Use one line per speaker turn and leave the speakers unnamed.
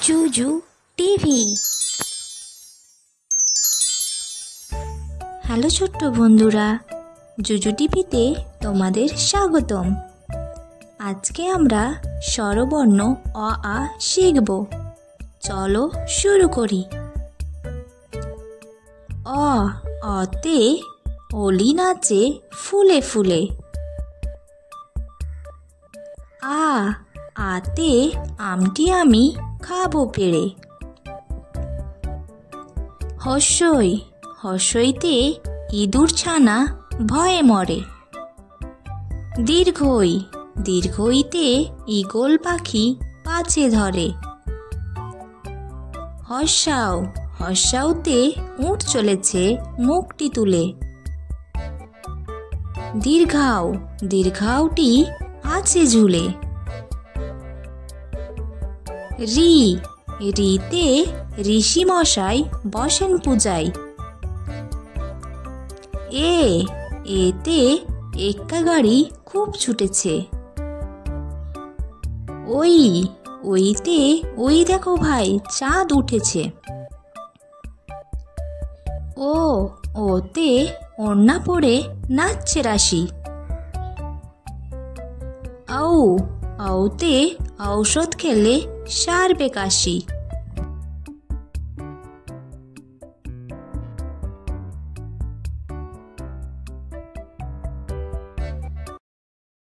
জুজু TV. Hello ছোট্ট বন্ধুরা, জুজু টিভিতে তোমাদের স্বাগতম। আজকে আমরা স্বরবর্ণ অ আ শিখব। চলো শুরু করি। অ, অতে অলি নাচে ফুলে ফুলে। আ, আতে আমটি আমি খাবো পেড়ে। হর্ষই, হর্ষইতে ইঁদুর ছানা ভয়ে মরে। দীর্ঘই, দীর্ঘইতে ঈগল পাখি পাছে ধরে। হর্ষাও, হর্ষাওতে উট চলেছে মুখটি তুলে। দীর্ঘাও, দীর্ঘাওটি আছে ঝুলে। রি, রিতে ঋষি মশাই বসেন পূজায়। এ, এতে এক্কা গাড়ি খুব ছুটেছে। ওই, ওইতে ওই দেখো ভাই চাঁদ উঠেছে। ও, ওতে ওড়না পরে নাচছে রাশি। আউ, আউতে ঔষধ খেলে সারবে কাশি।